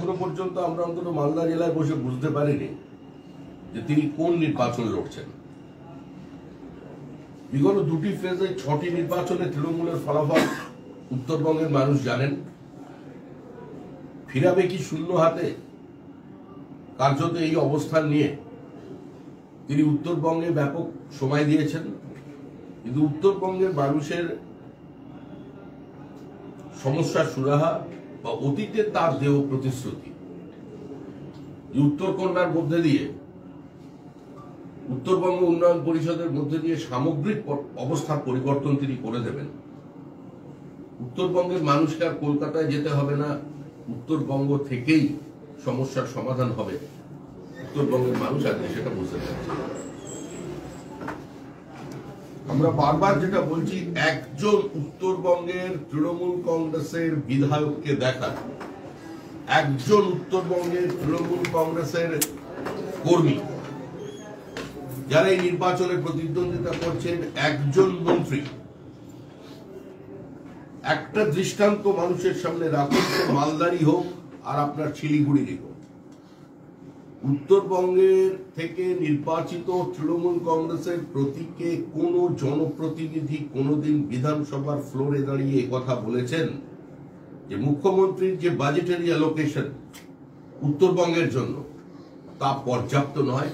এখনো পর্যন্ত আমরা অন্তত মালদা জেলায় বসে বুঝতে পারিনি যে তিনি কোন নির্বাচন লড়ছেন। বিগত দুটি ফেজে 6টি নির্বাচনে তৃণমূলের ফলাফল উত্তরবঙ্গের মানুষ জানেন। ফিরাবে কি শূন্য হাতে? কার্যত এই অবস্থান নিয়ে তিনি উত্তরবঙ্গে ব্যাপক সময় দিয়েছেন, কিন্তু উত্তরবঙ্গের মানুষের সমস্যার সুরাহা বা অতীতে তার দেহ প্রতিশ্রুতি উত্তরকন্যার মধ্যে দিয়ে উত্তরবঙ্গ উন্নয়ন পরিষদের মধ্যে দিয়ে সামগ্রিক অবস্থার পরিবর্তন তিনি করে দেবেন। উত্তরবঙ্গের মানুষকে আর কলকাতায় যেতে হবে না, উত্তরবঙ্গ থেকেই সমস্যার সমাধান হবে। উত্তরবঙ্গের মানুষ আজকে সেটা বুঝতে পারছে। আমরা বারবার যেটা বলছি, একজন উত্তরবঙ্গের তৃণমূল কংগ্রেসের বিধায়ককে দেখান, একজন উত্তরবঙ্গের তৃণমূল কংগ্রেসের কর্মী যারা এই নির্বাচনে প্রতিদ্বন্দ্বিতা করছেন, একজন মন্ত্রী, একটা দৃষ্টান্ত মানুষের সামনে রাখুন, মালদারই হোক আর আপনার শিলিগুড়িরই হোক। উত্তরবঙ্গের থেকে নির্বাচিত তৃণমূল কংগ্রেসের প্রতীকে কোন জনপ্রতিনিধি কোনদিন বিধানসভার ফ্লোরে দাঁড়িয়ে কথা বলেছেন যে মুখ্যমন্ত্রীর যে বাজেটারি অ্যালোকেশন উত্তরবঙ্গের জন্য তা পর্যাপ্ত নয়?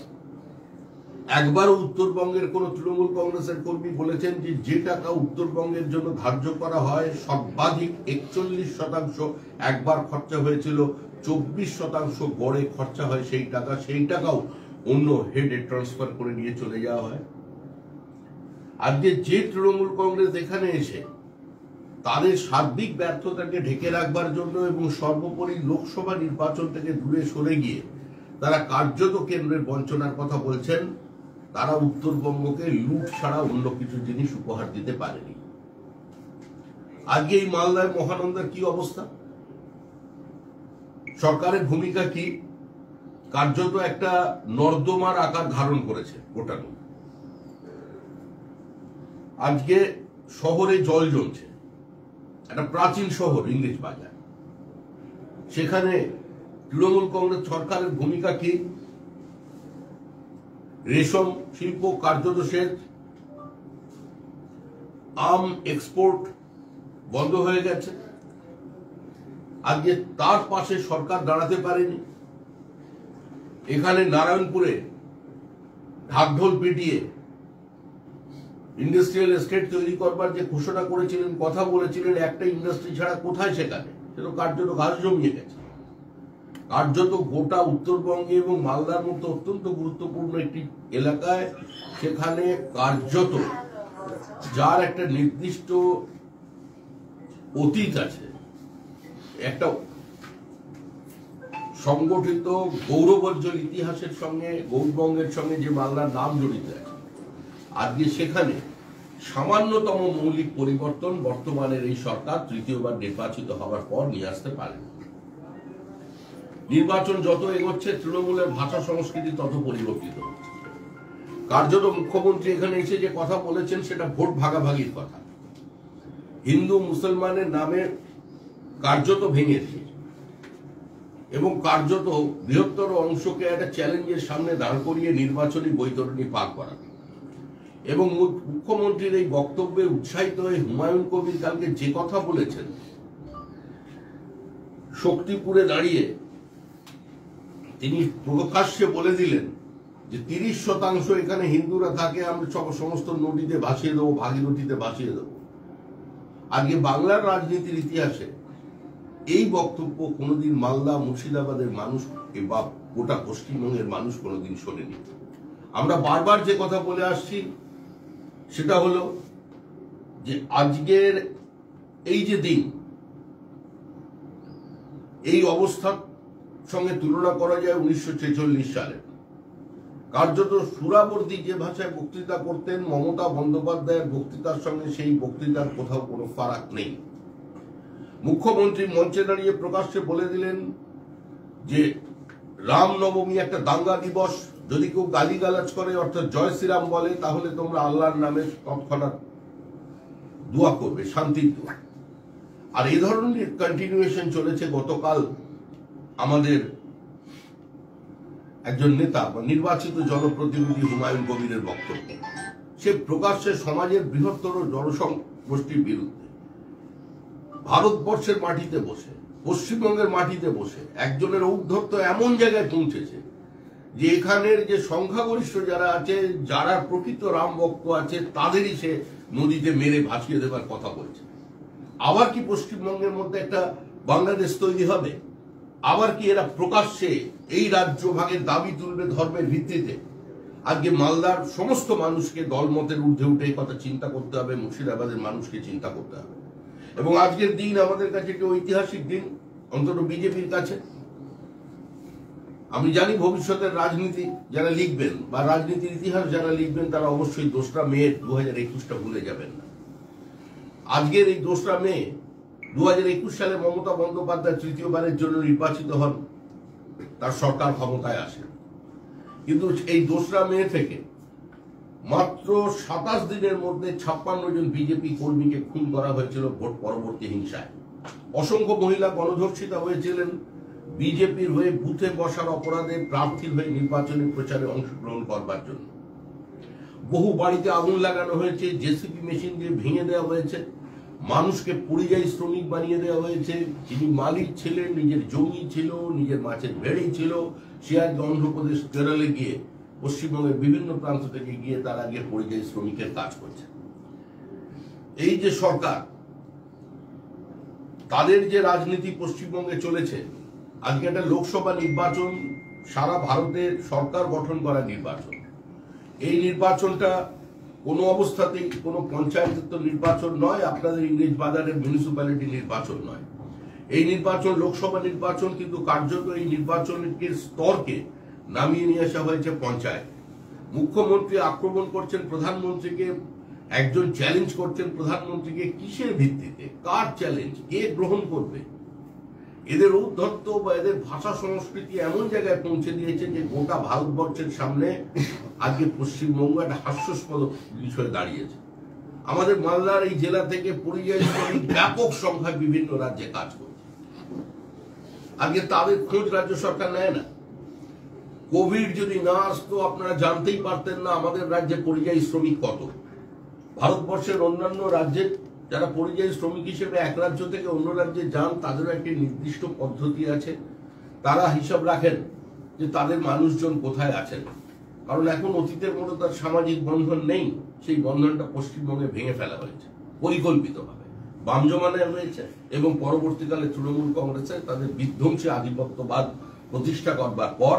একবারও উত্তরবঙ্গের কোন তৃণমূল কংগ্রেসের কর্মী বলেছেন যে যে টাকা উত্তরবঙ্গের জন্য ধার্য করা হয় সর্বাধিক 41% একবার খরচা হয়েছিল, 24% গড়ে খরচা হয় সেই টাকাও অন্য হেডে ট্রান্সফার করে নিয়ে চলে যাওয়া হয়। আজকে যে তৃণমূল কংগ্রেস এখানে এসে তাদের সার্বিক ব্যর্থতাকে ঢেকে রাখবার জন্য এবং সর্বোপরি লোকসভা নির্বাচন থেকে দূরে সরে গিয়ে তারা কার্যত কেন্দ্রের বঞ্চনার কথা বলছেন, তারা উত্তরবঙ্গকে লুট ছাড়া অন্য কিছু জিনিস উপহার দিতে পারেনি। আজকে এই মালদায় মহানন্দার কি অবস্থা? সরকারের ভূমিকা কি? কার্যত একটা নর্দমার আকার ধারণ করেছে গোটানো। আজকে শহরে জল জমছে, একটা প্রাচীন শহর ইংরেজ বাজার, সেখানে তৃণমূল কংগ্রেস সরকারের ভূমিকা কি? রেশম শিল্প কার্যত শেষ, আম এক্সপোর্ট বন্ধ হয়ে গেছে। আজকে তার পাশে সরকার দাঁড়াতে পারেনি। এখানে নারায়ণপুরে ঢাকঢোল পিটিয়ে ইন্ডাস্ট্রিয়াল এস্টেট তৈরি করবার যে ঘোষণা করেছিলেন, কথা বলেছিলেন, একটা ইন্ডাস্ট্রি ছাড়া কোথায় সেখানে? সেটা কার্যত ঘাস জমিয়ে গেছে। কার্যত গোটা উত্তরবঙ্গে এবং মালদার মতো অত্যন্ত গুরুত্বপূর্ণ একটি এলাকায় সেখানে কার্যত যার একটা নির্দিষ্ট অতীত আছে, একটা সংগঠিত গৌরবোজ্জ্বল ইতিহাসের সঙ্গে গৌরবঙ্গের সঙ্গে যে মালদার নাম জড়িত আছে, আজকে সেখানে সামান্যতম মৌলিক পরিবর্তন বর্তমানের এই সরকার তৃতীয়বার নির্বাচিত হওয়ার পর নিয়ে আসতে পারে। নির্বাচন যত এগোচ্ছে তৃণমূলের ভাষা সংস্কৃতি তত পরিবর্তিত হচ্ছে। কার্যত মুখ্যমন্ত্রী এখানে এসে যে কথা বলেছেন সেটা ভোট ভাগাভাগির কথা, হিন্দু মুসলমানের নামে কার্যত ভেঙে দিয়ে এবং কার্যত বৃহত্তর অংশকে একটা চ্যালেঞ্জের সামনে দাঁড় করিয়ে নির্বাচনী বৈতরণী পার করা। এবং মুখ্যমন্ত্রীর এই বক্তব্যে উৎসাহিত হয়ে হুমায়ুন কবির কালকে যে কথা বলেছেন, শক্তিপুরে দাঁড়িয়ে তিনি প্রকাশ্যে বলে দিলেন যে 30% এখানে হিন্দুরা থাকে, আমরা সমস্ত নদীতে ভাসিয়ে দেবো, ভাগীরথীতে ভাসিয়ে দেবো। আজকে বাংলার রাজনীতির ইতিহাসে এই বক্তব্য কোনোদিন মালদা মুর্শিদাবাদের মানুষ বা গোটা পশ্চিমবঙ্গের মানুষ কোনোদিন শোনেনি। আমরা বারবার যে কথা বলে আসছি সেটা হলো যে আজকের এই যে দিন, এই অবস্থার সঙ্গে তুলনা করা যায় 1946 সালে। কার্যত সুরাবর্দী যে ভাষায় বক্তৃতা করতেন মমতা বন্দ্যোপাধ্যায়ের বক্তৃতার সঙ্গে সেই বক্তৃতার কোথাও কোনো ফারাক নেই। মুখ্যমন্ত্রী মঞ্চে দাঁড়িয়ে প্রকাশ্যে বলে দিলেন যে রামনবমী একটা দাঙ্গা দিবস, যদি কেউ গালিগালাজ করে অর্থাৎ জয় শ্রীরাম বলে তাহলে তোমরা আল্লাহর নামে তৎক্ষণাৎ দোয়া করবে, শান্তির দোয়া। আর এই ধরনের কন্টিনিউয়েশন চলেছে। গতকাল আমাদের একজন নেতা বা নির্বাচিত জনপ্রতিনিধি হুমায়ুন কবিরের বক্তব্য। সে প্রকাশ্যে সমাজের বৃহত্তর জনগোষ্ঠীর বিরুদ্ধে ভারতবর্ষের মাটিতে বসে, পশ্চিমবঙ্গের মাটিতে বসে একজনের ঔদ্ধত্য এমন জায়গায় পৌঁছেছে যে এখানের যে সংখ্যাগরিষ্ঠ যারা আছে, যারা প্রকৃত রাম ভক্ত আছে, তাদেরই সে নদীতে মেরে ভাসিয়ে দেবার কথা বলছে। আবার কি পশ্চিমবঙ্গের মধ্যে একটা বাংলাদেশ তৈরি হবে? আবার কি এরা প্রকাশ্যে এই রাজ্য ভাগের দাবি তুলবে ধর্মের ভিত্তিতে? আজকে মালদার সমস্ত মানুষকে দলমতের ঊর্ধ্বে উঠে এই কথা চিন্তা করতে হবে, মুর্শিদাবাদের মানুষকে চিন্তা করতে হবে। এবং আজকের দিন আমাদের কাছে একটি ঐতিহাসিক দিন, অন্তত বিজেপির কাছে। আমি জানি ভবিষ্যতের রাজনীতি যারা লিখবেন বা রাজনীতির ইতিহাস যারা লিখবেন তারা অবশ্যই 2রা মে 2021টা ভুলে যাবেন না। আজকের এই 2রা মে 2021 সালে মমতা বন্দ্যোপাধ্যায় তৃতীয়বারের জন্য নির্বাচিত হন, তার সরকার ক্ষমতায় আসে। কিন্তু এই 2রা মে থেকে মাত্র 27 দিনের মধ্যে 56 জন বিজেপি কর্মীকে খুন করা হয়েছিল ভোট পরবর্তী হিংসায়। অসংখ্য মহিলা গণধর্ষিতা হয়েছিলেন বিজেপির হয়ে বুথে বসার অপরাধে প্রার্থীর হয়ে নির্বাচনী প্রচারে অংশগ্রহণ করবার জন্য। বহু বাড়িতে আগুন লাগানো হয়েছে, জেসিবি মেশিন দিয়ে ভেঙে দেওয়া হয়েছে, মানুষকে পরিযায়ী শ্রমিক বানিয়ে দেওয়া হয়েছে। যিনি মালিক ছিলেন, নিজের জমি ছিল, নিজের মাছের ভেড়ি ছিল, সিরাজগঞ্জ, অন্ধ্রপ্রদেশ, কেরলে গিয়ে পশ্চিমবঙ্গের বিভিন্ন প্রান্ত থেকে গিয়ে তারা গিয়ে পরিযায়ী শ্রমিকের কাজ করছে। এই যে সরকার, তাদের যে রাজনীতি পশ্চিমবঙ্গে চলেছে, আজকে একটা লোকসভা নির্বাচন, সারা ভারতের সরকার গঠন করা নির্বাচন। এই নির্বাচনটা কোনো অবস্থাতেই কোনো পঞ্চায়েত নির্বাচন নয়, আপনাদের ইংরেজ বাজারের মিউনিসিপ্যালিটি নির্বাচন নয়। এই নির্বাচন লোকসভা নির্বাচন, কিন্তু কার্যত এই নির্বাচনের স্তরকে নামিয়ে নিয়ে আসা হয়েছে পঞ্চায়েত। মুখ্যমন্ত্রী আক্রমণ করছেন প্রধানমন্ত্রীকে, একজন চ্যালেঞ্জ করছেন প্রধানমন্ত্রীকে। কিসের ভিত্তিতে? কার চ্যালেঞ্জ? কে গ্রহণ করবে? এদের ঔদ্ধত্য বা এদের ভাষা সংস্কৃতি এমন জায়গায় পৌঁছে দিয়েছে যে গোটা ভারতবর্ষের সামনে আজকে পশ্চিমবঙ্গ একটা হাস্যাস্পদ বিষয়ে দাঁড়িয়েছে। আমাদের মালদার এই জেলা থেকে পরিযায়ী শ্রমিক ব্যাপক সংখ্যায় বিভিন্ন রাজ্যে কাজ করছে। আজকে তাদের খোঁজ রাজ্য সরকার নেয় না। কোভিড যদি না আসতো আপনারা জানতেই পারতেন না আমাদের রাজ্যে পরিযায়ী শ্রমিক কত। ভারতবর্ষের অন্যান্য রাজ্যের যারা পরিযায়ী শ্রমিক হিসেবে এক রাজ্য থেকে অন্য রাজ্যে যান, তাদেরও একটি নির্দিষ্ট পদ্ধতি আছে। তারা হিসাব রাখেন যে তাদের মানুষজন কোথায় আছেন। কারণ এখন অতীতের মতো তার সামাজিক বন্ধন নেই, সেই বন্ধনটা পশ্চিমবঙ্গে ভেঙে ফেলা হয়েছে পরিকল্পিতভাবে। বাম জমানায় হয়েছে এবং পরবর্তীকালে তৃণমূল কংগ্রেসে তাদের বিধ্বংসী আধিপত্যবাদ প্রতিষ্ঠা করবার পর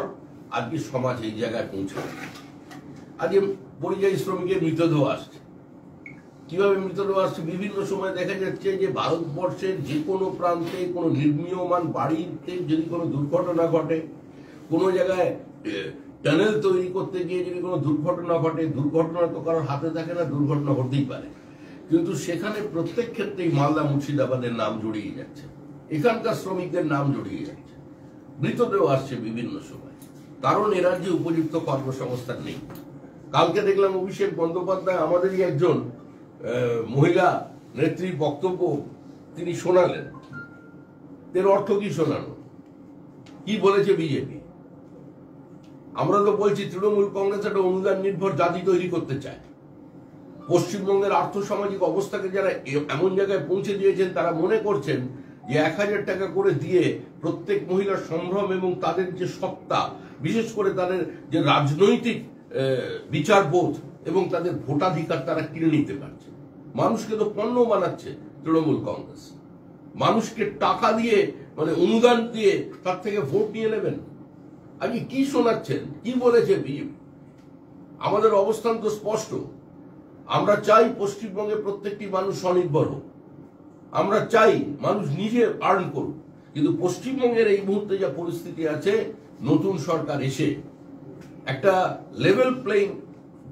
আজকে সমাজ এই জায়গায় পৌঁছায়। আজকে পরিযায়ী শ্রমিকের মৃতদেহ আসছে। কিভাবে মৃতদেহ আসছে? বিভিন্ন সময় দেখা যাচ্ছে যে ভারতবর্ষের যে কোনো প্রান্তে কোনো নির্মীয়মান বাড়িতে যদি কোনো দুর্ঘটনা ঘটে, কোনো জায়গায় টানেল তৈরি করতে গিয়ে যদি কোনো দুর্ঘটনা ঘটে, দুর্ঘটনা তো কারোর হাতে থাকে না, দুর্ঘটনা ঘটতেই পারে, কিন্তু সেখানে প্রত্যেক ক্ষেত্রেই মালদা মুর্শিদাবাদের নাম জড়িয়ে যাচ্ছে, এখানকার শ্রমিকদের নাম জড়িয়ে যাচ্ছে। মৃতদেহ আসছে বিভিন্ন সময়, কারণ এ রাজ্যে উপযুক্ত কর্মসংস্থান নেই। কালকে দেখলাম অভিষেক বন্দ্যোপাধ্যায় আমাদেরই একজন মহিলা নেত্রীর বক্তব্য তিনি শোনালেন। এর অর্থ কি শোনানো? কি বলেছে বিজেপি? আমরা তো বলছি তৃণমূল কংগ্রেস একটা অনুদান নির্ভর জাতি তৈরি করতে চায়। পশ্চিমবঙ্গের আর্থসামাজিক অবস্থাকে যারা এমন জায়গায় পৌঁছে দিয়েছেন, তারা মনে করছেন যে 1000 টাকা করে দিয়ে প্রত্যেক মহিলার সম্ভ্রম এবং তাদের যে সত্তা, বিশেষ করে তাদের যে রাজনৈতিক বিচারবোধ এবং তাদের ভোটাধিকার তারা কিনে নিতে পারছে। মানুষকে তো পণ্য বানাচ্ছে তৃণমূল কংগ্রেস। মানুষকে টাকা দিয়ে, মানে অনুদান দিয়ে তার থেকে ভোট নিয়ে নেবেন। আজকে কি শোনাচ্ছেন? কি বলেছে বিজেপি? আমাদের অবস্থান তো স্পষ্ট। আমরা চাই পশ্চিমবঙ্গে প্রত্যেকটি মানুষ স্বনির্ভর হোক, আমরা চাই মানুষ নিজে আর্ন করুক। কিন্তু পশ্চিমবঙ্গের এই মুহূর্তে যা পরিস্থিতি আছে, নতুন সরকার এসে একটা লেভেল প্লেইং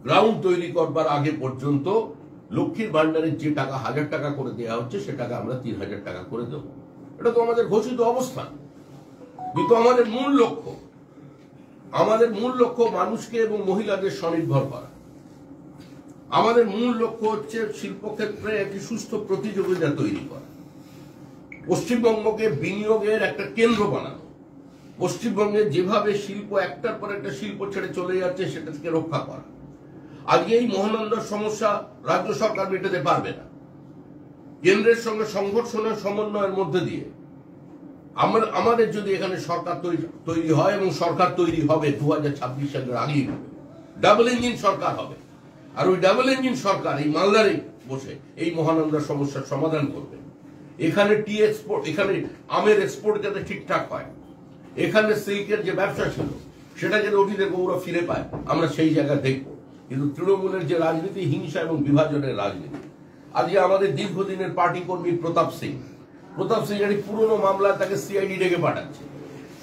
গ্রাউন্ড তৈরি করবার আগে পর্যন্ত লক্ষ্মীর ভান্ডারের যে টাকা 1000 টাকা করে দেওয়া হচ্ছে, সে টাকা আমরা 3000 টাকা করে দেব। এটা তো আমাদের ঘোষিত অবস্থান, কিন্তু আমাদের মূল লক্ষ্য, আমাদের মূল লক্ষ্য মানুষকে এবং মহিলাদের স্বনির্ভর করা। আমাদের মূল লক্ষ্য হচ্ছে শিল্পক্ষেত্রে একটি সুস্থ প্রতিযোগিতা তৈরি করা, পশ্চিমবঙ্গকে বিনিয়োগের একটা কেন্দ্র বানানো। পশ্চিমবঙ্গে যেভাবে শিল্প একটার পর একটা শিল্প ছেড়ে চলে যাচ্ছে সেটা থেকে রক্ষা করা। আজকে এই মহানন্দার সমস্যা রাজ্য সরকার মেটাতে পারবে না। কেন্দ্রের সঙ্গে সংঘর্ষণের সমন্বয়ের মধ্যে দিয়ে আমাদের যদি এখানে সরকার তৈরি হয়, এবং সরকার তৈরি হবে 2026 সালের আগেই হবে, ডাবল ইঞ্জিন সরকার হবে। আর ওই ডাবল ইঞ্জিন সরকার এই মালদারে বসে এই মহানন্দার সমস্যার সমাধান করবে। এখানে টি এক্সপোর্ট, এখানে আমের এক্সপোর্ট যাতে ঠিকঠাক হয়, এখানে সিল্কের যে ব্যবসা ছিল সেটা যেন অতীতের গৌরব ফিরে পায়, আমরা সেই জায়গায় দেখবো। কিন্তু তৃণমূলের যে রাজনীতি, হিংসা এবং বিভাজনের রাজনীতি। আজকে আমাদের দীর্ঘদিনের পার্টি কর্মী প্রতাপ সিং এর পুরনো মামলা, তাকে সিআইডি ডেকে পাঠাচ্ছে।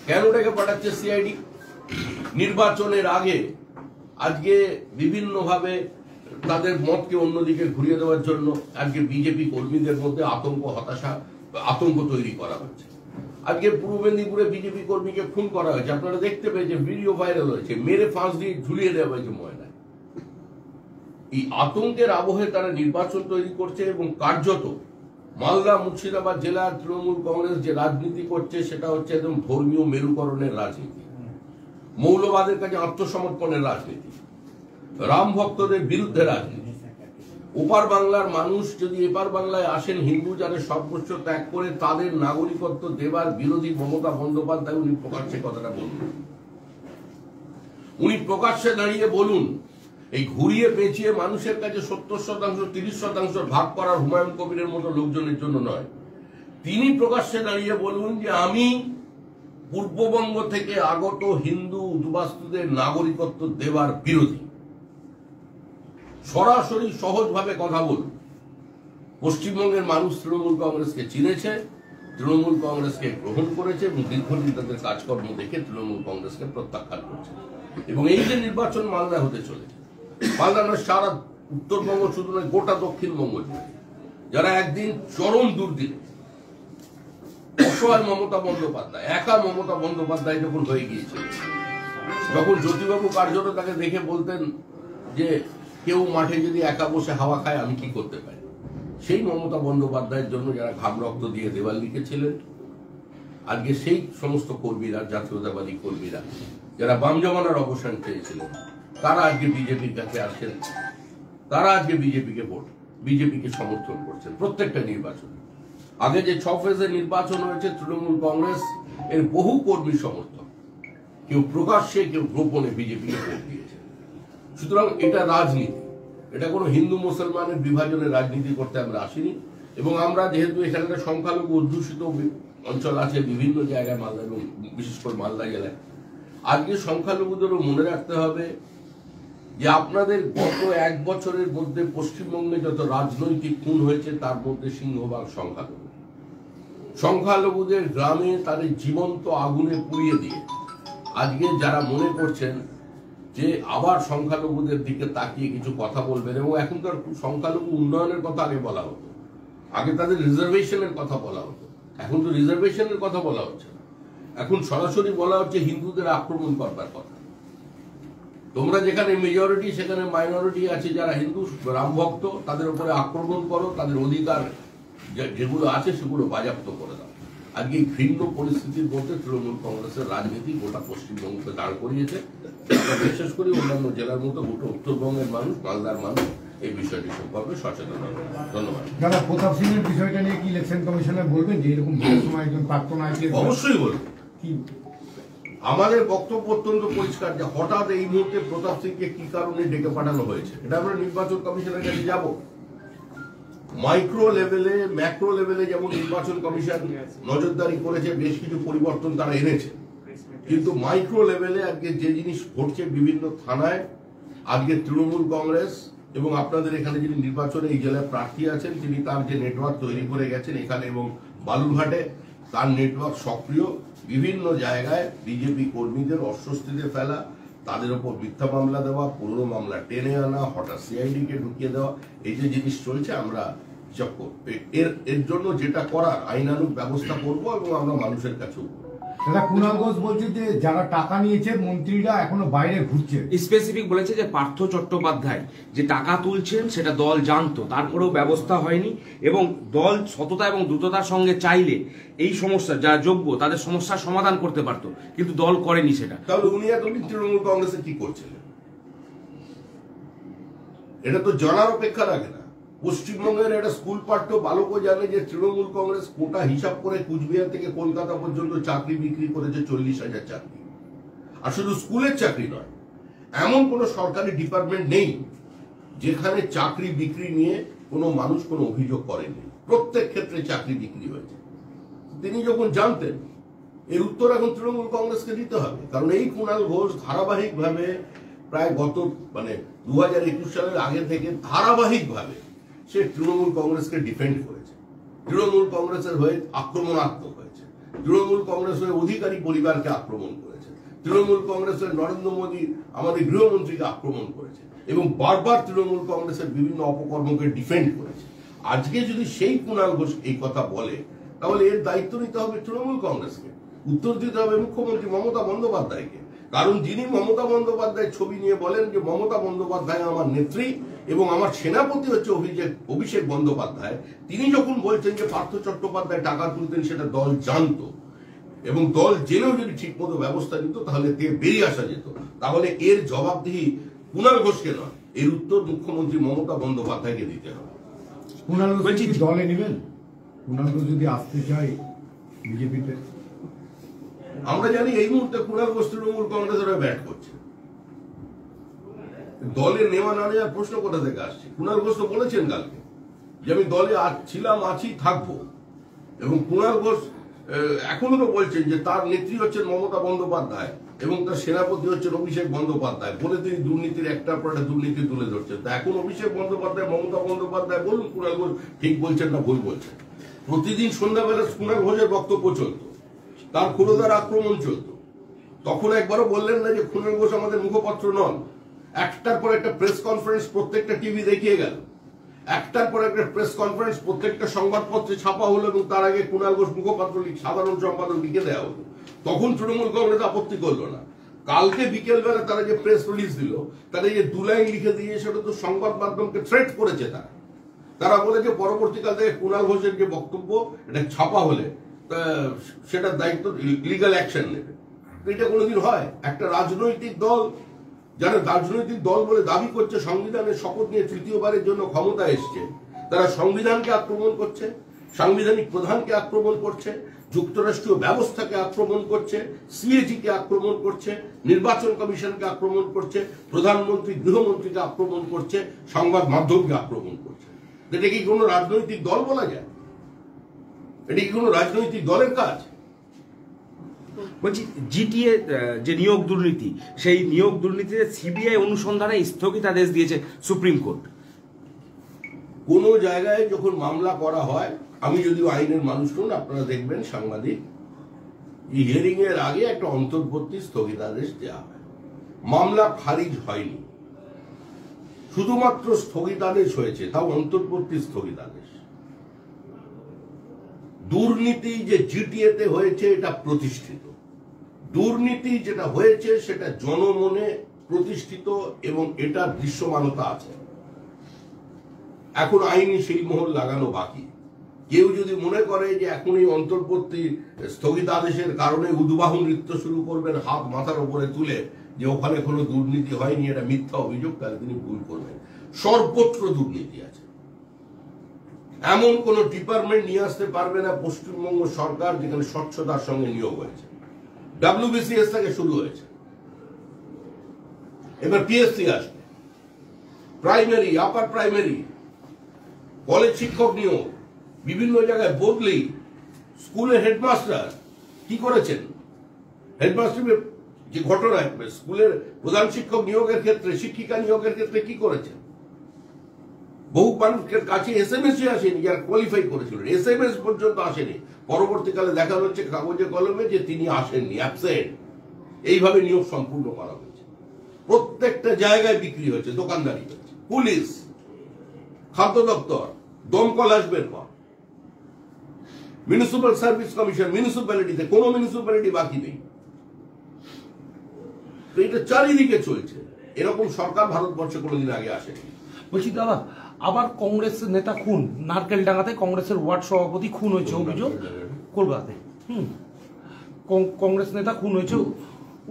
কেন ডেকে পাঠাচ্ছে সিআইডি? নির্বাচনের আগে আজকে বিভিন্নভাবে তাদের মতকে অন্যদিকে ঘুরিয়ে দেওয়ার জন্য আজকে বিজেপি কর্মীদের মধ্যে আতঙ্ক তৈরি করা হচ্ছে। আজকে পূর্ব মেদিনীপুরে বিজেপি কর্মীকে খুন করা হয়েছে, আপনারা দেখতে পেয়েছেন, ভিডিও ভাইরাল হয়েছে, মেরে ফাঁস দিয়ে ঝুলিয়ে দেওয়া হয়েছে ময়নায়। এই আতঙ্কের আবহে তারা নির্বাচন তৈরি করছে এবং কার্যত মালদা মুর্শিদাবাদ জেলার তৃণমূল কংগ্রেস যে রাজনীতি করছে সেটা হচ্ছে একদম ধর্মীয় মেরুকরণের রাজনীতি, মৌলবাদের কাছে আত্মসমর্পণের রাজনীতি, রাম ভক্তদের বিরুদ্ধে রাজনীতি। ওপার বাংলার মানুষ যদি এপার বাংলায় আসেন, হিন্দু যারা সর্বোচ্চ ত্যাগ করে তাদের নাগরিকত্ব দেবার বিরোধী মমতা বন্দ্যোপাধ্যায় উনি প্রকাশ্যে কথাটা বলুন। উনি প্রকাশ্যে দাঁড়িয়ে বলুন, এই ঘুরিয়ে পেঁচিয়ে মানুষের কাছে 70% 30% ভাগ করার হুমায়ুন কবিরের মতো লোকজনের জন্য নয়। তিনি প্রকাশ্যে দাঁড়িয়ে বলুন যে আমি পূর্ববঙ্গ থেকে আগত হিন্দু উদ্বাস্তুদের নাগরিকত্ব দেওয়ার বিরোধী। সরাসরি সহজভাবে কথা বলুন। পশ্চিমবঙ্গের মানুষ তৃণমূল কংগ্রেসকে চিনেছে, তৃণমূল কংগ্রেসকে গ্রহণ করেছে এবং দীর্ঘদিন তাদের কাজকর্ম দেখে তৃণমূল কংগ্রেসকে প্রত্যাখ্যান করছে। এবং এই যে নির্বাচন মালদা হতে চলেছে, মালদা নয় সারা উত্তরবঙ্গ, শুধু নয় গোটা দক্ষিণবঙ্গ জুড়ে যারা একদিন চরম দুর্দিনে অসহায় মমতা বন্দ্যোপাধ্যায়, একা মমতা বন্দ্যোপাধ্যায় যখন হয়ে গিয়েছিল, যখন জ্যোতিবাবু কার্যত তাকে দেখে বলতেন যে কেউ মাঠে যদি একা বসে হাওয়া খায় আমি কি করতে পারি, সেই মমতা বন্দ্যোপাধ্যায়ের জন্য যারা ঘাম রক্ত দিয়ে দেওয়াল লিখেছিলেন, আজকে সেই সমস্ত কর্মীরা, জাতীয়তাবাদী কর্মীরা যারা বাম জমানার অবসান চেয়েছিলেন, তারা আজকে বিজেপির কাছে আসেন, তারা আজকে বিজেপিকে সমর্থন করছেন প্রত্যেকটা নির্বাচনে। আগে যে 6 ফেজে নির্বাচন হয়েছে, তৃণমূল কংগ্রেস এর বহু কর্মী সমর্থক, কেউ প্রকাশ্যে কেউ গোপনে বিজেপিকে ভোট দিয়েছে। সুতরাং এটা রাজনীতি, এটা কোনো হিন্দু মুসলমানের বিভাজনের রাজনীতি করতে আমরা আসিনি। এবং আমরা যেহেতু এখানকার সংখ্যালঘু অধ্যুষিত অঞ্চল আছে বিভিন্ন জায়গায়, মালদা এবং বিশেষ করে মালদা জেলায়, আজকে সংখ্যালঘুদেরও মনে রাখতে হবে যে আপনাদের গত 1 বছরের মধ্যে পশ্চিমবঙ্গে যত রাজনৈতিক খুন হয়েছে তার মধ্যে সিংহভাগ সংখ্যালঘু। সংখ্যালঘুদের গ্রামে তাদের জীবন্ত আগুনে পুড়িয়ে দিয়ে আজকে যারা মনে করছেন যে আবার সংখ্যালঘুদের দিকে তাকিয়ে কিছু কথা বলবেন, এবং এখনকার সংখ্যালঘু উন্নয়নের কথা আগে বলা হতো, আগে তাদের রিজার্ভেশনের কথা বলা হতো, এখন তো রিজার্ভেশনের কথা বলা হচ্ছে না, এখন সরাসরি বলা হচ্ছে হিন্দুদের আক্রমণ করবার কথা। তোমরা যেখানে মেজরিটি সেখানে মাইনরিটি আছে যারা হিন্দু রাম ভক্ত, তাদের উপরে আক্রমণ করো, তাদের অধিকার যেগুলো আছে সেগুলো বাজেয়াপ্ত করে দাও। আজকে এই ভিন্ন পরিস্থিতির মধ্যে তৃণমূল কংগ্রেসের রাজনীতি গোটা পশ্চিমবঙ্গকে দাঁড় করিয়েছে। বিশেষ করে অন্যান্য জেলার মতো গোটা উত্তরবঙ্গের মানুষ, মালদার মানুষ এই বিষয়টি সম্পর্কে সচেতন হবে। ধন্যবাদ। দাদা, প্রতাপ সিং এর বিষয়টা নিয়ে কি ইলেকশন কমিশনার বলবেন যে এরকম সময় একজন প্রাক্তন আইপিএস? অবশ্যই বলবেন। কি আমাদের বক্তব্য অত্যন্ত পরিষ্কার যে হঠাৎ এই মুহূর্তে প্রতাপ সিংকে কি কারণে ডেকে পাঠানো হয়েছে, এটা আমরা নির্বাচন কমিশনের কাছে যাব। মাইক্রো লেভেলে, ম্যাক্রো লেভেলে যেমন নির্বাচন কমিশন নজরদারি করেছে, বেশ কিছু পরিবর্তন তারা এনেছে, কিন্তু মাইক্রো লেভেলে আজকে যে জিনিস ঘটছে বিভিন্ন থানায়, আজকে তৃণমূল কংগ্রেস এবং আপনাদের এখানে যিনি নির্বাচনে এই জেলায় প্রার্থী আছেন তিনি তার যে নেটওয়ার্ক তৈরি করে গেছেন এখানে এবং বালুরঘাটে, তার নেটওয়ার্ক সক্রিয়। বিভিন্ন জায়গায় বিজেপি কর্মীদের অস্বস্তিতে ফেলা, তাদের উপর মিথ্যা মামলা দেওয়া, পুরনো মামলা টেনে আনা, হঠাৎ সিআইডি কে ঢুকিয়ে দেওয়া, এই যে জিনিস চলছে, আমরা এর জন্য যেটা করার আইনানুগ ব্যবস্থা করব এবং আমরা মানুষের কাছেও। দাদা কুণাল ঘোষ বলছে যে যারা টাকা নিয়েছে মন্ত্রীরা এখনো বাইরে ঘুরছে। স্পেসিফিক বলেছে যে পার্থ চট্টোপাধ্যায় যে টাকা তুলছেন সেটা দল জানতো, তারপরেও ব্যবস্থা হয়নি, এবং দল সততা এবং দ্রুততার সঙ্গে চাইলে এই সমস্যা যারা যোগ্য তাদের সমস্যার সমাধান করতে পারতো, কিন্তু দল করেনি সেটা। তাহলে উনি এতদিন তৃণমূল কংগ্রেসে কি করছিলেন এটা তো জানার অপেক্ষা রাখে না। পশ্চিমবঙ্গের একটা স্কুল পাঠ্য বালকও জানে যে তৃণমূল কংগ্রেস কোটা হিসাব করে কুচবিহার থেকে কলকাতা পর্যন্ত চাকরি বিক্রি করেছে 40,000 চাকরি। আর শুধু স্কুলের চাকরি নয়, এমন কোন সরকারি ডিপার্টমেন্ট নেই যেখানে চাকরি বিক্রি নিয়ে কোনো মানুষ কোনো অভিযোগ করেনি। প্রত্যেক ক্ষেত্রে চাকরি বিক্রি হয়েছে। তিনি যখন জানতেন, এর উত্তর এখন তৃণমূল কংগ্রেসকে দিতে হবে। কারণ এই কুণাল ঘোষ ধারাবাহিকভাবে প্রায় গত 2021 সালের আগে থেকে ধারাবাহিকভাবে সে তৃণমূল কংগ্রেসকে ডিফেন্ড করেছে, তৃণমূল কংগ্রেসের হয়ে আক্রমণাত্মক হয়েছে, তৃণমূল কংগ্রেস হয়ে অধিকারী পরিবারকে আক্রমণ করেছে, তৃণমূল কংগ্রেসের নরেন্দ্র মোদী আমাদের গৃহমন্ত্রীকে আক্রমণ করেছে, এবং বারবার তৃণমূল কংগ্রেসের বিভিন্ন অপকর্মকে ডিফেন্ড করেছে। আজকে যদি সেই কুণাল ঘোষ এই কথা বলে, তাহলে এর দায়িত্ব নিতে হবে তৃণমূল কংগ্রেসকে, উত্তর দিতে হবে মুখ্যমন্ত্রী মমতা বন্দ্যোপাধ্যায়কে। কারণ যিনি মমতা বন্দ্যোপাধ্যায় ছবি নিয়ে বলেন যে মমতা বন্দ্যোপাধ্যায় আমার নেত্রী এবং আমার সেনাপতি হচ্ছে অভিষেক বন্দ্যোপাধ্যায়, তিনি যখন বলছেন যে পার্থ চট্টোপাধ্যায় টাকা তুলতেন সেটা দল জানতো, এবং দল জেনেও যদি ঠিক মতো ব্যবস্থা নিত তাহলে বেরিয়ে আসা যেত, তাহলে এর জবাবদিহি কুণাল ঘোষকে নয়, এর উত্তর মুখ্যমন্ত্রী মমতা বন্দ্যোপাধ্যায়কে দিতে হবে। কুণাল ঘোষ কি দলে নেবেন? কুণাল ঘোষ যদি আসতে চায় বিজেপিতে? আমরা জানি এই মুহূর্তে কুণাল ঘোষ তৃণমূল কংগ্রেসের ব্যাট করছে। দলে নেওয়া না নেওয়ার প্রশ্ন কোথা থেকে আসছে? কুণাল ঘোষ তো বলেছেন কালকে যে আমি দলে ছিলাম, আছি, থাকবো। এবং কুণাল ঘোষ এখনো তো বলছেন যে তার নেত্রী হচ্ছেন মমতা বন্দ্যোপাধ্যায় এবং তার সেনাপতি হচ্ছেন অভিষেক বন্দ্যোপাধ্যায়, বলে তিনি দুর্নীতির একটার পর একটা দুর্নীতি তুলে ধরছেন। তা এখন অভিষেক বন্দ্যোপাধ্যায়, মমতা বন্দ্যোপাধ্যায় বলুন কুণাল ঘোষ ঠিক বলছেন না ভুল বলছেন। প্রতিদিন সন্ধ্যাবেলা কুণাল ঘোষের বক্তব্য চলত, তার ক্ষুরোদার আক্রমণ চলত। তখন একবারও বললেন না যে কুণাল ঘোষ আমাদের মুখপাত্র নন। একটার পর একটা প্রেস কনফারেন্স প্রত্যেকটা টিভি দেখিয়ে গেল, একটার পর একটা প্রেস কনফারেন্স প্রত্যেকটা সংবাদপত্রে ছাপা হলো, এবং তার আগে কুণাল ঘোষ মুখপাত্র সাধারণ সম্পাদক লিখে দেওয়া হলো। তখন তৃণমূল কংগ্রেস আপত্তি করলো না। কালকে বিকেলবেলা তারা যে প্রেস রিলিজ দিল, তারা যে 2 লাইন লিখে দিয়ে সেটা তো সংবাদ মাধ্যমকে থ্রেট করেছে। তারা বলে যে পরবর্তীকাল থেকে কুণাল ঘোষের যে বক্তব্য এটা ছাপা হলে সেটার দায়িত্ব লিগাল অ্যাকশন নেবে। এটা কোনোদিন হয়? একটা রাজনৈতিক দল, যারা রাজনৈতিক দল বলে দাবি করছে, সংবিধানের শপথ নিয়ে তৃতীয়বারের জন্য ক্ষমতা এসছে, তারা সংবিধানকে আক্রমণ করছে, সাংবিধানিক প্রধানকে আক্রমণ করছে, যুক্তরাষ্ট্রীয় ব্যবস্থাকে আক্রমণ করছে, সিএজিকে আক্রমণ করছে, নির্বাচন কমিশনকে আক্রমণ করছে, প্রধানমন্ত্রী গৃহমন্ত্রীকে আক্রমণ করছে, সংবাদ মাধ্যমকে আক্রমণ করছে। এটা কি কোনো রাজনৈতিক দল বলা যায়? এটা কি কোনো রাজনৈতিক দলের কাজ? বলছি জিটিএ যে নিয়োগ দুর্নীতি, সেই নিয়োগ দুর্নীতিতে সিবিআই অনুসন্ধানে স্থগিতাদেশ দিয়েছে সুপ্রিম কোর্ট। কোন জায়গায় যখন মামলা করা হয়, আমি যদিও আইনের মানুষ নন, আপনারা দেখবেন সাংবাদিক, এই হিয়ারিং এর আগে একটা অন্তর্বর্তী স্থগিতাদেশ দেওয়া হয়। মামলা খারিজ হয়নি, শুধুমাত্র স্থগিতাদেশ হয়েছে, তাও অন্তর্বর্তী স্থগিতাদেশ। দুর্নীতি যে জিটিএতে হয়েছে এটা প্রতিষ্ঠিত, দুর্নীতি যেটা হয়েছে সেটা জনমনে প্রতিষ্ঠিত এবং এটা দৃশ্যমানতা আছে। এখন আইনি সেই মোহর লাগানো বাকি। কেউ যদি মনে করে যে এখন এই অন্তর্বর্তী স্থগিতাদেশের কারণে উদ্বাহন নৃত্য শুরু করবেন হাত মাথার উপরে তুলে যে ওখানে কোনো দুর্নীতি হয়নি, এটা মিথ্যা অভিযোগ, তাহলে তিনি ভুল করবেন। সর্বত্র দুর্নীতি আছে। এমন কোন ডিপার্টমেন্ট নিয়ে আসতে পারবে না পশ্চিমবঙ্গ সরকার যেখানে স্বচ্ছতার সঙ্গে নিয়োগ হয়েছে। WBCS থেকে শুরু হয়েছে, এবার PSC আসবে, প্রাইমারি, আপার প্রাইমারি, কলেজ শিক্ষক নিয়োগ, বিভিন্ন জায়গায় বদলি, স্কুলের হেডমাস্টার কি করেছেন, হেডমাস্টার যে ঘটনায় স্কুলের প্রধান শিক্ষক নিয়োগের ক্ষেত্রে, শিক্ষিকা নিয়োগের ক্ষেত্রে কি করেছেন। বহু মানুষের কাছে SMS আসেনি, যারা কোয়ালিফাই করেছিল, SMS পর্যন্ত আসেনি। পরবর্তীকালে দেখা যাচ্ছে কাগজে কলমে যে তিনি আসেননি, অ্যাবসেন্ট। এইভাবে নিয়োগ সম্পূর্ণ করা হয়েছে। প্রত্যেকটা জায়গায় বিক্রি হয়েছে, দোকানদারি হয়েছে, পুলিশ, খাদ্য দপ্তর, দমকল আসবেন পর। মিউনিসিপ্যাল সার্ভিস কমিশন, মিউনিসিপ্যালিটিতে কোনো মিউনিসিপ্যালিটি বাকি নেই। তো এটা চারিদিকে চলছে। এরকম সরকার ভারতবর্ষে কোনোদিন আগে আসেনি। বলছি দাদা, আবার কংগ্রেস নেতা খুন, নারকেলডাঙ্গাতে কংগ্রেসের ওয়ার্ড সভাপতি খুন হয়েছে অভিযোগ, কলকাতাতে। কংগ্রেস নেতা খুন হয়েছে,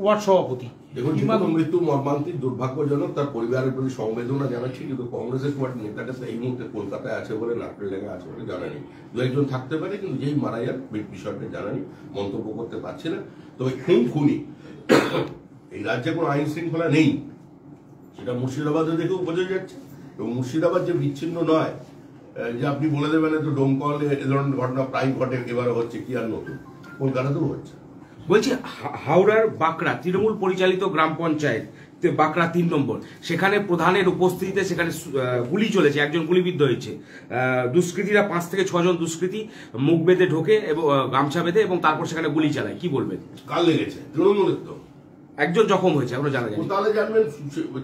ওয়ার্ড সভাপতি। দেখুন, মৃত্যু মর্মান্তিক, দুর্ভাগ্যজনক, তার পরিবারের প্রতি সমবেদনা জানাচ্ছি, কিন্তু কংগ্রেসের কোয়ার্ড নেতাটা এই মুহূর্তে কলকাতায় আছে বলে, নারকেলডাঙ্গা আছে বলে জানানি। দু একজন থাকতে পারে, কিন্তু যেই মারা যান বিষয়টা জানানি, মন্তব্য করতে পারছি না। তবে খুনি এই রাজ্যে কোনো আইন শৃঙ্খলা নেই, সেটা মুর্শিদাবাদে দেখেও বোঝা যাচ্ছে। এবং মুর্শিদাবাদ যে বিচ্ছিন্ন নয়, যে আপনি বলে দেবেন তো ডোমকলে এ ধরনের ঘটনা প্রায় ঘটে, এবারে হচ্ছে কি আর নতুন, কলকাতাতেও হচ্ছে। বলছি হাওড়ার বাঁকড়া তৃণমূল পরিচালিত গ্রাম পঞ্চায়েত বাঁকড়া 3 নম্বর, সেখানে প্রধানের উপস্থিতিতে সেখানে গুলি চলেছে, একজন গুলিবিদ্ধ হয়েছে। দুষ্কৃতীরা 5 থেকে 6 জন দুষ্কৃতী মুখ বেঁধে ঢোকে এবং গামছা বেঁধে, এবং তারপর সেখানে গুলি চালায়। কি বলবেন? কাল লেগেছে তৃণমূলের, তো একজন জখম হয়েছে, এখনো জানা যায়। তাহলে জানবেন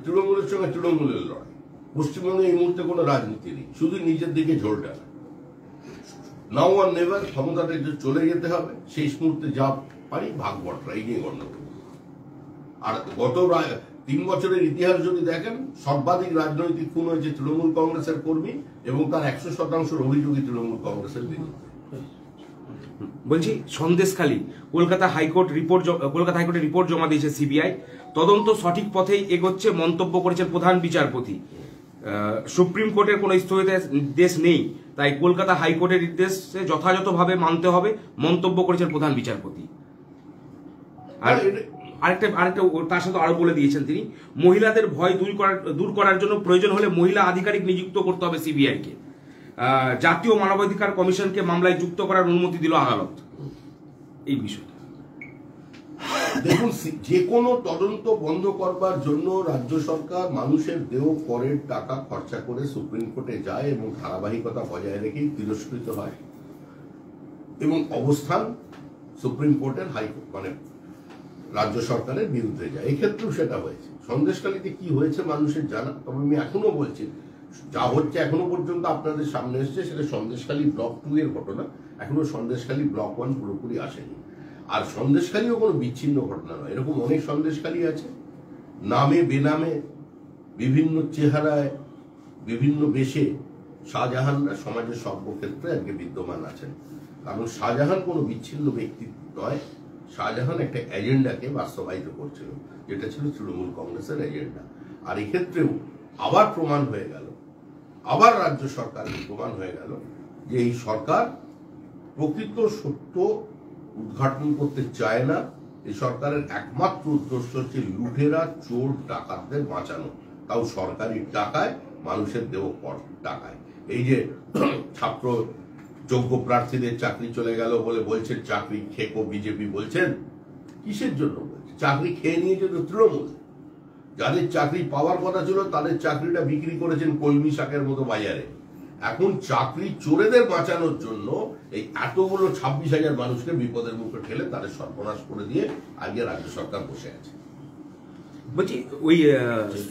তৃণমূলের সঙ্গে তৃণমূলের লড়াই। পশ্চিমবঙ্গে এই মুহূর্তে কোনো রাজনীতি নেই, শুধু নিজের দিকে ঝোল টানা। নাও আর নেভার, ক্ষমতাটা চলে যেতে হবে, শেষ মুহূর্তে যা পারি ভাগ বটরা, এই নিয়ে গণ্ডগোল। আর গত 3 বছরের ইতিহাস যদি দেখেন, সর্বাধিক রাজনৈতিক খুন হয়েছে তৃণমূল কংগ্রেসের কর্মী, এবং তার 100% অভিযোগী তৃণমূল কংগ্রেসের বিরুদ্ধে। বলছি সন্দেশখালী কলকাতা হাইকোর্টের রিপোর্ট জমা দিয়েছে সিবিআই, তদন্ত সঠিক পথেই এগোচ্ছে মন্তব্য করেছেন প্রধান বিচারপতি। সুপ্রিম কোর্টের কোনো স্থগিতাদেশ নেই, তাই কলকাতা হাইকোর্টের নির্দেশে যথাযথভাবে মানতে হবে মন্তব্য করেছেন প্রধান বিচারপতি। আর আরেকটা তার সাথে আরো বলে দিয়েছেন তিনি, মহিলাদের ভয় দূর করার জন্য প্রয়োজন হলে মহিলা আধিকারিক নিযুক্ত করতে হবে সিবিআইকে। জাতীয় মানবাধিকার কমিশনকে মামলায় যুক্ত করার অনুমতি দিল আদালত। এই বিষয়টা দেখুন, যে কোনো তদন্ত বন্ধ করবার জন্য রাজ্য সরকার মানুষের দেয় করের টাকা খরচা করে সুপ্রিম কোর্টে যায় এবং ধারাবাহিকতা বজায় রেখেই তিরস্কৃত হয়, এবং অবস্থান সুপ্রিম কোর্টের হাইকোর্ট রাজ্য সরকারের বিরুদ্ধে যায়। এক্ষেত্রেও সেটা হয়েছে। সন্দেশখালীতে কি হয়েছে মানুষের জানা, তবে আমি এখনো বলছি, যা হচ্ছে এখনো পর্যন্ত আপনাদের সামনে এসছে সেটা সন্দেশখালী ব্লক 2 এর ঘটনা, এখনো সন্দেশখালী ব্লক 1 পুরোপুরি আসেনি। আর সন্দেশখালীও কোনো বিচ্ছিন্ন ঘটনা নয়, এরকম অনেক সন্দেশখালী আছে, নামে বেনামে বিভিন্ন চেহারায় বিভিন্ন বেশে শাহজাহানরা সমাজের সর্বক্ষেত্রে আজকে বিদ্যমান আছেন। কারণ শাহজাহান কোনো বিচ্ছিন্ন ব্যক্তি নয়, শাহজাহান একটা এজেন্ডাকে বাস্তবায়িত করছিল, যেটা ছিল তৃণমূল কংগ্রেসের এজেন্ডা। আর এক্ষেত্রেও আবার প্রমাণ হয়ে গেল, আবার রাজ্য সরকারের প্রমাণ হয়ে গেল যে এই সরকার প্রকৃত সত্য উদ্ঘাটন করতে চায় না। এই সরকারের একমাত্র উদ্দেশ্য হচ্ছে লুটেরা, চোর, ডাকাতদের বাঁচানো, তাও সরকারি টাকায়, মানুষের দেওয়া কর টাকায়। এই যে ছাত্র যোগ্য প্রার্থীদের চাকরি চলে গেল বলে বলছেন চাকরি খেকো বিজেপি, বলছেন কিসের জন্য বলছে? চাকরি খেয়ে নিয়েছে তো তৃণমূল। যাদের চাকরি পাওয়ার কথা ছিল তাদের চাকরিটা বিক্রি করেছেন কলমি শাকের মতো বাজারে। এখন চাকরি চোরেদের বাঁচানোর জন্য এই এতগুলো 26,000 মানুষকে বিপদের মুখে ঠেলে তাদের সর্বনাশ করে দিয়ে আজকে রাজ্য সরকার বসে আছে। বলছি ওই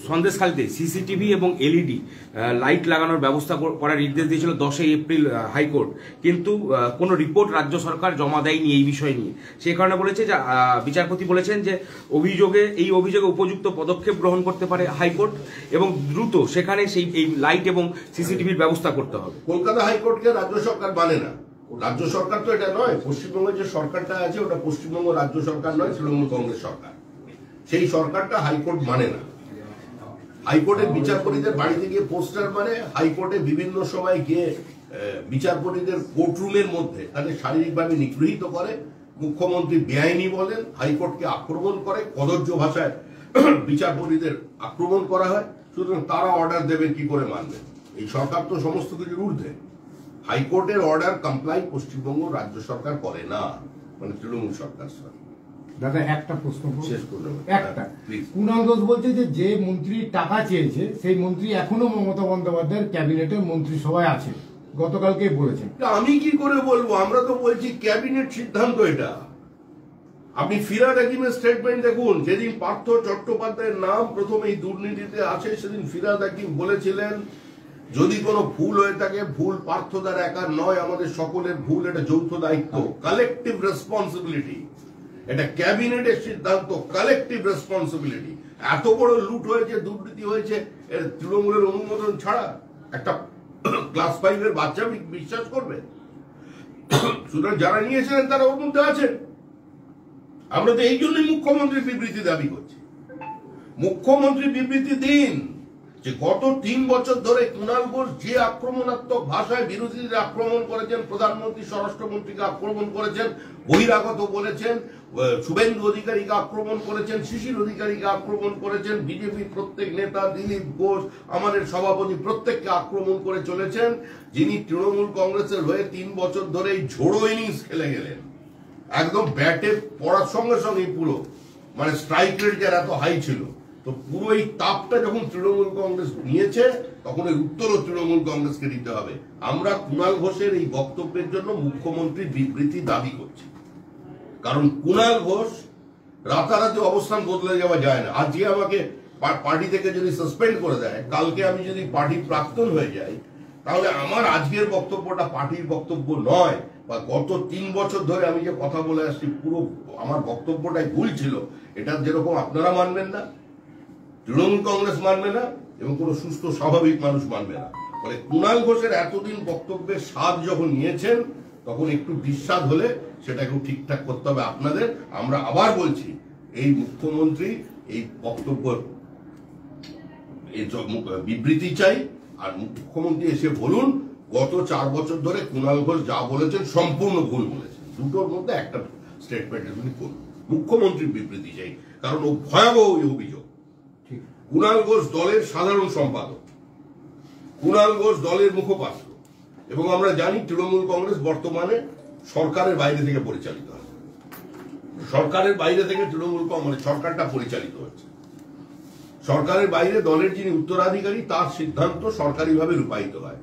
সন্দেশখালীতে সিসিটিভি এবং এলইডি লাইট লাগানোর ব্যবস্থা করার নির্দেশ দিয়েছিল 10 এপ্রিল হাইকোর্ট, কিন্তু কোনো রিপোর্ট রাজ্য সরকার জমা দেয়নি এই বিষয় নিয়ে। সেই কারণে বলেছে যে বিচারপতি বলেছেন যে এই অভিযোগে উপযুক্ত পদক্ষেপ গ্রহণ করতে পারে হাইকোর্ট, এবং দ্রুত সেখানে এই লাইট এবং সিসিটিভির ব্যবস্থা করতে হবে। কলকাতা হাইকোর্টকে রাজ্য সরকার মানে না, রাজ্য সরকার তো এটা নয়। পশ্চিমবঙ্গের যে সরকারটা আছে ওটা পশ্চিমবঙ্গ রাজ্য সরকার নয়, তৃণমূল কংগ্রেস সরকার। সেই সরকারটা হাইকোর্ট মানে না। হাইকোর্টের বিচারপতিদের বাড়িতে গিয়ে পোস্টার মানে, হাইকোর্টে বিভিন্ন সময় গিয়ে বিচারপতিদের কোর্টরুমের মধ্যে তাদের শারীরিকভাবে নিগৃহীত করে, মুখ্যমন্ত্রী বেআইনি বলেন, হাইকোর্টকে আক্রমণ করে, কদর্য ভাষায় বিচারপতিদের আক্রমণ করা হয়। সুতরাং তারা অর্ডার দেবে, কি করে মানবেন? এই সরকার তো সমস্ত কিছুর ঊর্ধ্বে। হাইকোর্টের অর্ডার কমপ্লাই পশ্চিমবঙ্গ রাজ্য সরকার করে না, মানে তৃণমূল সরকার। দাদা একটা প্রশ্ন শেষ করলাম, একটা। কুণাল ঘোষ বলছে যে মন্ত্রী টাকা চেয়েছে সেই মন্ত্রী এখনো মমতা বন্দ্যোপাধ্যায়ের ক্যাবিনেটের মন্ত্রিসভায় আছে, গতকালকে বলেছেন। আমি কি করে বলবো? আমরা তো বলছি ক্যাবিনেট সিদ্ধান্ত এটা। আপনি ফিরহাদ হাকিমের স্টেটমেন্ট দেখুন, যেদিন পার্থ চট্টোপাধ্যায়ের নাম প্রথম এই দুর্নীতিতে আসে সেদিন ফিরহাদ হাকিম বলেছিলেন যদি কোনো ভুল হয়ে থাকে, ভুল পার্থদার একার নয়, আমাদের সকলের ভুল, এটা যৌথ দায়িত্ব, কালেকটিভ রেসপন্সিবিলিটি। এটা ক্যাবিনেটের সিদ্ধান্ত, কালেকটিভ রেসপন্সিবিলিটি। এত বড় লুট হয়েছে, দুর্নীতি হয়েছে, এর তৃণমূলের অনুমোদন ছাড়া একটা ক্লাস 5-এর বাচ্চা বিশ্বাস করবে? সুতরাং যারা নিয়েছিলেন তারা ওর মধ্যে আছেন। আমরা তো এই জন্যই মুখ্যমন্ত্রীর বিবৃতি দাবি করছি। মুখ্যমন্ত্রী বিবৃতি দিন যে গত 3 বছর ধরে কুণাল ঘোষ যে আক্রমণাত্মক ভাষায় বিরোধীদের আক্রমণ করেছেন, প্রধানমন্ত্রী স্বরাষ্ট্রমন্ত্রীকে আক্রমণ করেছেন, বহিরাগত বলেছেন, শুভেন্দু অধিকারীকে আক্রমণ করেছেন, শিশির অধিকারীকে আক্রমণ করেছেন, বিজেপির প্রত্যেক নেতা, দিলীপ ঘোষ, আমাদের সভাপতি, প্রত্যেককে আক্রমণ করে চলেছেন। যিনি তৃণমূল কংগ্রেসের হয়ে 3 বছর ধরে এই ঝোড়ো ইনিংস খেলে গেলেন, একদম ব্যাটে পড়ার সঙ্গে সঙ্গে পুরো মানে স্ট্রাইক রেট যার এত হাই ছিল, তো পুরো এই তাপটা যখন তৃণমূল কংগ্রেস নিয়েছে তখন এর উত্তরও তৃণমূল কংগ্রেসকে দিতে হবে। আমরা কুণাল ঘোষের এই বক্তব্যের জন্য মুখ্যমন্ত্রীর বিবৃতি দাবি করছি। কারণ কুণাল ঘোষ রাতারাতি অবস্থান বদলে যাওয়া যায় না। আজকে আমাকে পার্টি থেকে যদি সাসপেন্ড করে দেয়, কালকে আমি যদি পার্টির প্রাক্তন হয়ে যাই, তাহলে আমার আজকের বক্তব্যটা পার্টির বক্তব্য নয়, বা গত 3 বছর ধরে আমি যে কথা বলে আসছি পুরো আমার বক্তব্যটাই ভুল ছিল। এটা যেরকম আপনারা মানবেন না, তৃণমূল কংগ্রেস মানবে না, এবং কোন সুস্থ স্বাভাবিক মানুষ মানবে না। ফলে কুণাল ঘোষের এতদিন বক্তব্যের স্বাদ যখন নিয়েছেন, তখন একটু বিস্বাদ হলে সেটা একটু ঠিকঠাক করতে হবে আপনাদের। আমরা আবার বলছি, এই মুখ্যমন্ত্রী এই বক্তব্য বিবৃতি চাই। আর মুখ্যমন্ত্রী এসে বলুন গত 4 বছর ধরে কুণাল ঘোষ যা বলেছেন সম্পূর্ণ ভুল বলেছেন। দুটোর মধ্যে একটা স্টেটমেন্ট করুন, মুখ্যমন্ত্রীর বিবৃতি চাই। কারণ ও ভয়াবহ অভিযোগ। কুণাল ঘোষ দলের সাধারণ সম্পাদক, কুণাল ঘোষ দলের মুখপাত্র, এবং আমরা জানি তৃণমূল কংগ্রেস বর্তমানে সরকারের বাইরে থেকে পরিচালিত হয়। সরকারের বাইরে থেকে তৃণমূল কংগ্রেস সরকারটা পরিচালিত হচ্ছে। সরকারের বাইরে দলের যিনি উত্তরাধিকারী তার সিদ্ধান্ত সরকারিভাবে রূপায়িত হয়।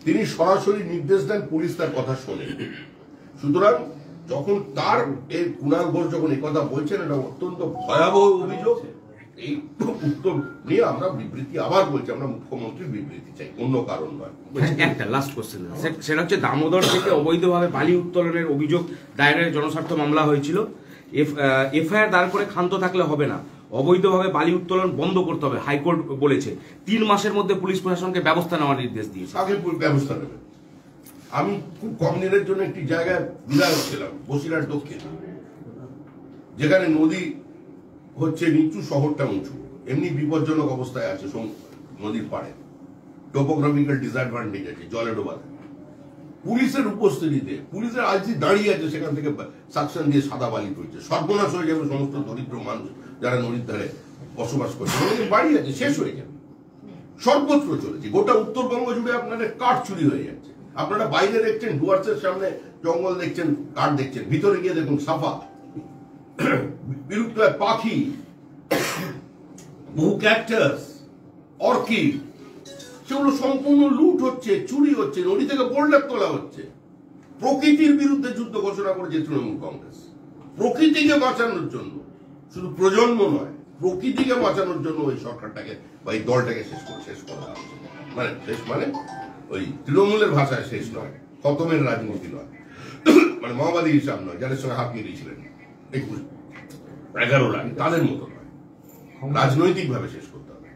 তিনি সরাসরি নির্দেশ দেন, পুলিশ তার কথা শোনে। সুতরাং যখন তার এই কুণাল ঘোষ যখন এই কথা বলছেন, এটা অত্যন্ত ভয়াবহ অভিযোগ। এই উত্তর নিয়ে আমরা বিবৃতি আবার বলছি, আমরা মুখ্যমন্ত্রীর বিবৃতি চাই, অন্য কারণ নয়। একটা লাস্ট কোশ্চেন, সেটা হচ্ছে দামোদর থেকে অবৈধভাবে বালি উত্তোলনের অভিযোগ দায়েরের জনস্বার্থ মামলা হয়েছিল। এফআইআর দায়ের করে ক্ষান্ত থাকলে হবে না, অবৈধভাবে বালি উত্তোলন বন্ধ করতে হবে। হাইকোর্ট বলেছে 3 মাসের মধ্যে পুলিশ প্রশাসনকে ব্যবস্থা নেওয়ার নির্দেশ দিয়েছে। আগে ব্যবস্থা নেবে। আমি খুব কম দিনের জন্য একটি জায়গায় বিধায়ক ছিলাম, বসিরহাট দক্ষিণ, যেখানে নদী হচ্ছে নিচু, শহরটা উঁচু, এমনি বিপজ্জনক অবস্থায় আছে নদীর পাড়ে, টোপোগ্রাফিক্যাল ডিসঅ্যাডভান্টেজ আছে, জলে ডোবা। পুলিশের উপস্থিতিতে, পুলিশের আজ দাঁড়িয়ে আছে, সেখান থেকে সাকশন দিয়ে সাদা বালি তুলছে। সর্বনাশ হয়ে যাবে সমস্ত দরিদ্র মানুষ যারা নদীর ধারে বসবাস করছে। বাড়ি আছে, শেষ হয়ে যাবে। সর্বত্র চলেছে, গোটা উত্তরবঙ্গ জুড়ে আপনাদের কাঠ চুরি হয়ে যাচ্ছে। আপনারা বাইরে দেখছেন, ডুয়ার্সের সামনে জঙ্গল দেখছেন, কাঠ দেখছেন, ভিতরে গিয়ে দেখুন সাফা, বিলুপ্ত পাখি, বহু ক্যাকটাস, অর্কিড, সেগুলো সম্পূর্ণ লুট হচ্ছে, চুরি হচ্ছে, নদী থেকে বোল্ডার তোলা হচ্ছে। প্রকৃতির বিরুদ্ধে যুদ্ধ ঘোষণা করেছে তৃণমূল কংগ্রেস, প্রকৃতিকে বাঁচানোর জন্য। শুধু প্রজন্ম নয়, প্রকৃতিকে বাঁচানোর জন্য ওই সরকারটাকে বা এই দলটাকে শেষ করা হচ্ছে। মানে শেষ মানে ওই তৃণমূলের ভাষায় শেষ নয়, খতমের রাজনীতি নয়, মানে মাওবাদী হিসাব নয়, যাদের সঙ্গে হাত মিলিয়েছিলেন 11 লাখ, তাদের মতো নয়, রাজনৈতিক ভাবে শেষ করতে হবে।